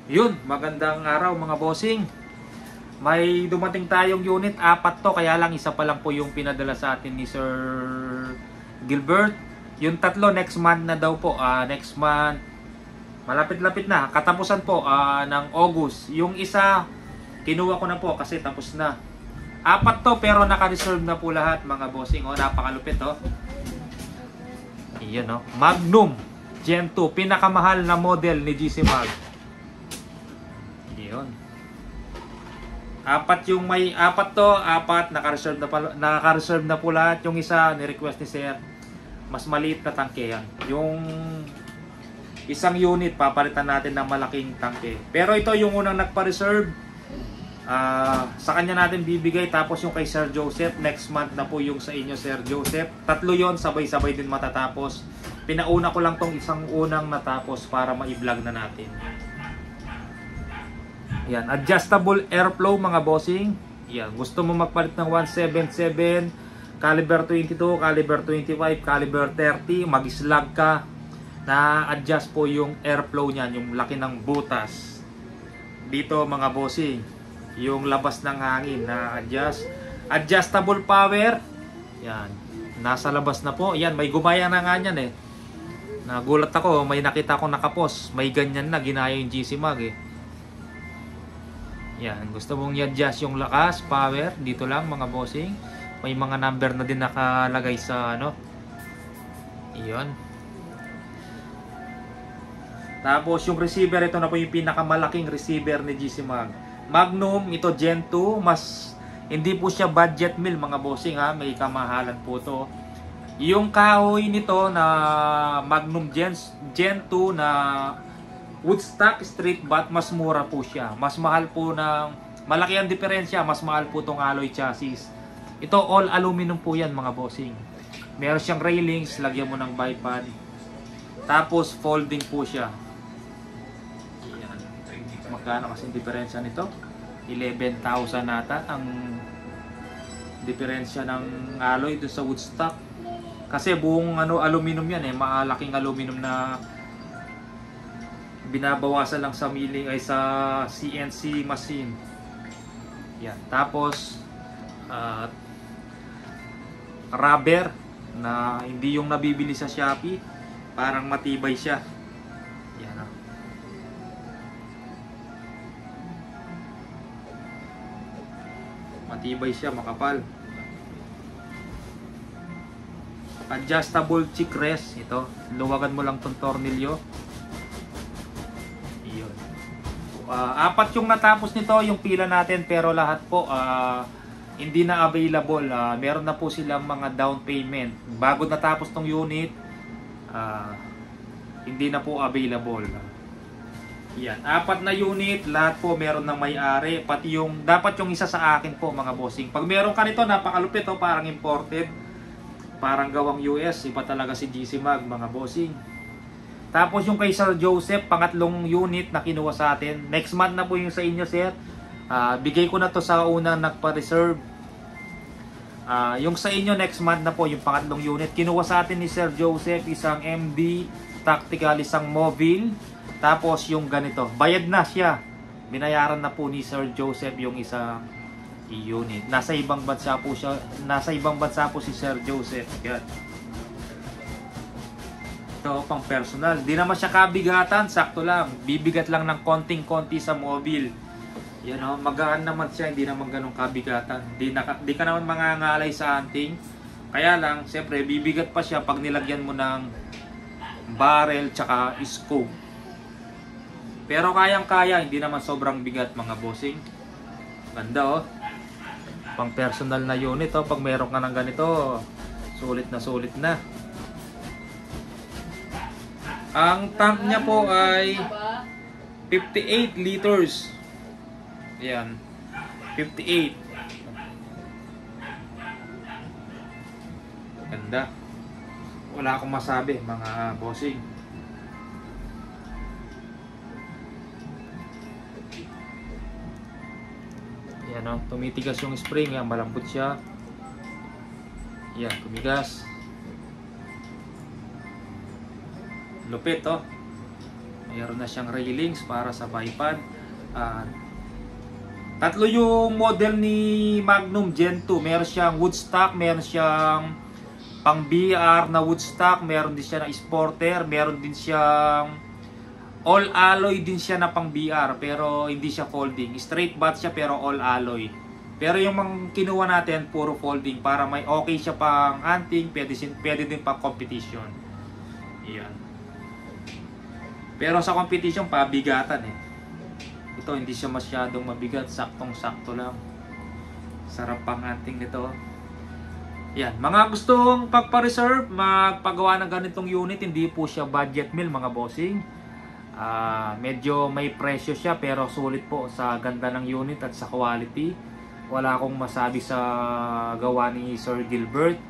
Yun, magandang araw mga bossing. May dumating tayong unit, 4 to, kaya lang isa pa lang po yung pinadala sa atin ni Sir Gilbert. Yung 3 next month na daw po, next month, malapit-lapit na, katapusan po ng August. Yung isa, kinuha ko na po kasi tapos na. 4 to pero naka-reserve na po lahat mga bossing. Napakalupit Iyan Magnum Gen 2, pinakamahal na model ni GC Mag. Iyon. 4 yung may 4 to, 4 naka-reserve na po lahat. Yung isa ni-request ni Sir, mas maliit na tangke yan. Yung isang unit papalitan natin ng malaking tangke. Pero ito yung unang nagpa-reserve. Sa kanya natin bibigay. Tapos yung kay Sir Joseph, next month na po yung sa inyo Sir Joseph. 3 yon, sabay-sabay din matatapos. Pinauna ko lang tong isang unang natapos para ma-vlog na natin. Yan, adjustable airflow mga bossing. Yan, gusto mo magpalit ng 177, caliber 22, caliber 25, caliber 30, mag-slug ka, na-adjust po yung airflow niyan, yung laki ng butas. Dito mga bossing, yung labas ng hangin na adjust. Adjustable power. Yan, nasa labas na po. Yan, may gumaya na nga yan Nagulat ako, may nakita ko nakapos. May ganyan na, ginaya yung GC Mag Yan, gusto mong i-adjust yung lakas, power, dito lang mga bossing. May mga number na din nakalagay sa Iyon. Tapos yung receiver, ito na po yung pinakamalaking receiver ni GC Mag. Magnum, ito Gen 2, mas hindi po siya budget meal mga bossing may kamahalan po to. Yung kahoy nito na Magnum Gen 2 na Woodstock Street Bat, mas mura po siya. Mas mahal po malaki ang diferensya, mas mahal po tong alloy chassis. Ito all aluminum po yan mga bossing. Meron siyang railings, lagyan mo ng bipod. Tapos folding po siya. Yan. Magkano kasi diferensya nito? 11,000 nata ang diferensya ng alloy doon sa Woodstock. Kasi buong aluminum yan malaking aluminum na binabawasan lang sa milling ay sa CNC machine. Yan. Tapos rubber na hindi yung nabibili sa Shopee, parang matibay siya. Yan matibay siya, makapal. Adjustable cheek rest, ito. Luwagan mo lang tong tornilyo. Iyon. 4 yung natapos nito, yung pila natin, pero lahat po hindi na available. Meron na po silang mga down payment. Bago natapos tong unit, hindi na po available. Yan, 4 na unit, lahat po meron ng may-ari. Pati dapat yung isa sa akin po mga bossing. Pag meron ka nito, napakalupit parang imported. Parang gawang US, iba talaga si GC Mag mga bossing. Tapos yung kay Sir Joseph, pangatlong unit na kinuha sa atin. Next month na po yung sa inyo Sir. Bigay ko na to sa unang nagpa-reserve. Yung sa inyo next month na po yung pangatlong unit. Kinuha sa atin ni Sir Joseph isang MD Tactical, isang Mobile. Tapos yung ganito, bayad na siya. Binayaran na po ni Sir Joseph yung isang unit. Nasa ibang bansa po siya. Nasa ibang bansa po si Sir Joseph. Yan. Ito pang personal. Di naman siya kabigatan, sakto lang. Bibigat lang ng konting-konti sa mobile. Yan magaan naman siya, hindi naman ganun kabigatan. Di ka naman mangangalay sa hunting. Kaya lang, siyempre bibigat pa siya pag nilagyan mo ng barrel tsaka scope. Pero kayang-kaya, hindi naman sobrang bigat mga bossing. Ganda pang personal na unit pag meron ka ng ganito, sulit na. Ang tank niya po ay 58 liters. Ayan, 58. Ganda. Wala akong masabi mga bossing. Yan tumitigas yung spring, yan, malambot siya. Yan, tumigas. Lupit Mayroon na siyang railings para sa bipod. Tatlo yung model ni Magnum Gen 2. Meron siyang woodstock, meron siyang pang BR na woodstock, meron din siya na sporter, meron din siyang all alloy din siya na pang BR pero hindi siya folding. Straight butt siya pero all alloy. Pero yung mga kinuha natin puro folding para may okay siya pang hunting, pwede din pang competition. Yan. Pero sa competition pabigatan eh. Ito hindi siya masyadong mabigat, saktong-sakto lang. Sarap pang hunting nito. Yan, mga gustong pagpa-reserve, magpagawa ng ganitong unit, hindi po siya budget meal mga bossing. Medyo may presyo siya pero sulit po sa ganda ng unit at sa quality. Wala akong masabi sa gawa ni Sir Gilbert.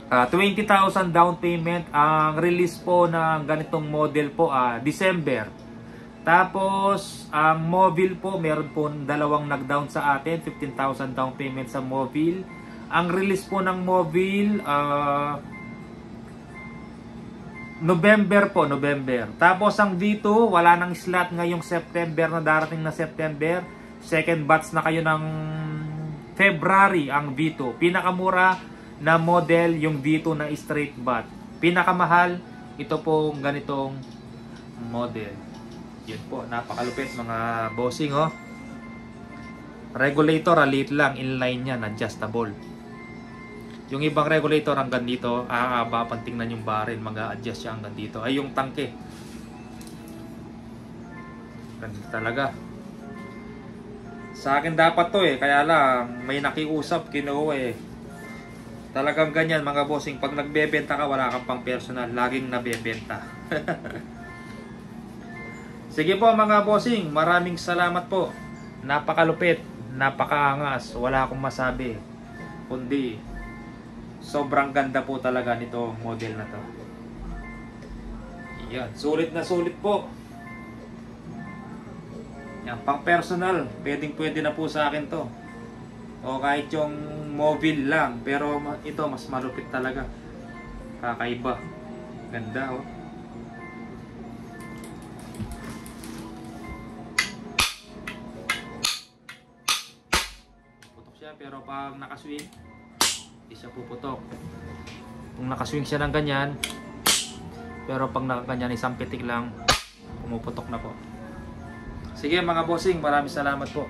20,000 down payment. Ang release po ng ganitong model po December. Tapos ang Mobile po, meron po dalawang nag-down sa atin, 15,000 down payment sa Mobile. Ang release po ng Mobile November po, November. Tapos ang V2, wala nang slot ngayong September na darating na September. Second batch na kayo ng February ang V2. Pinakamura na model yung V2 na straight butt. Pinakamahal, ito po ganitong model. Yun po, napakalupit mga bossing oh. Regulator, liit lang, inline yan, adjustable. Yung ibang regulator hanggang dito, pang tingnan yung barrel, mag-a-adjust siya hanggang dito. Ay yung tangke. Ganito talaga. Sa akin dapat to eh, kaya lang may nakiusap, kinuha eh. Talagang ganyan mga bossing, pag nagbebenta ka wala kang pang personal, laging nabebenta. Sige po mga bossing, maraming salamat po. Napakalupit, napakaangas, wala akong masabi. Kundi, sobrang ganda po talaga nito model na to. Yan, sulit na sulit po. Yan, pang personal, pwede na po sa akin to. O kahit yung Mobile lang, pero ito mas malupit talaga. Kakaiba. Ganda oh. Putok siya pero pag nakaswing, hindi siya puputok. Kung nakaswing siya ng ganyan, pero pag nakaganyan isang pitik lang, pumuputok na po. Sige mga bossing, maraming salamat po.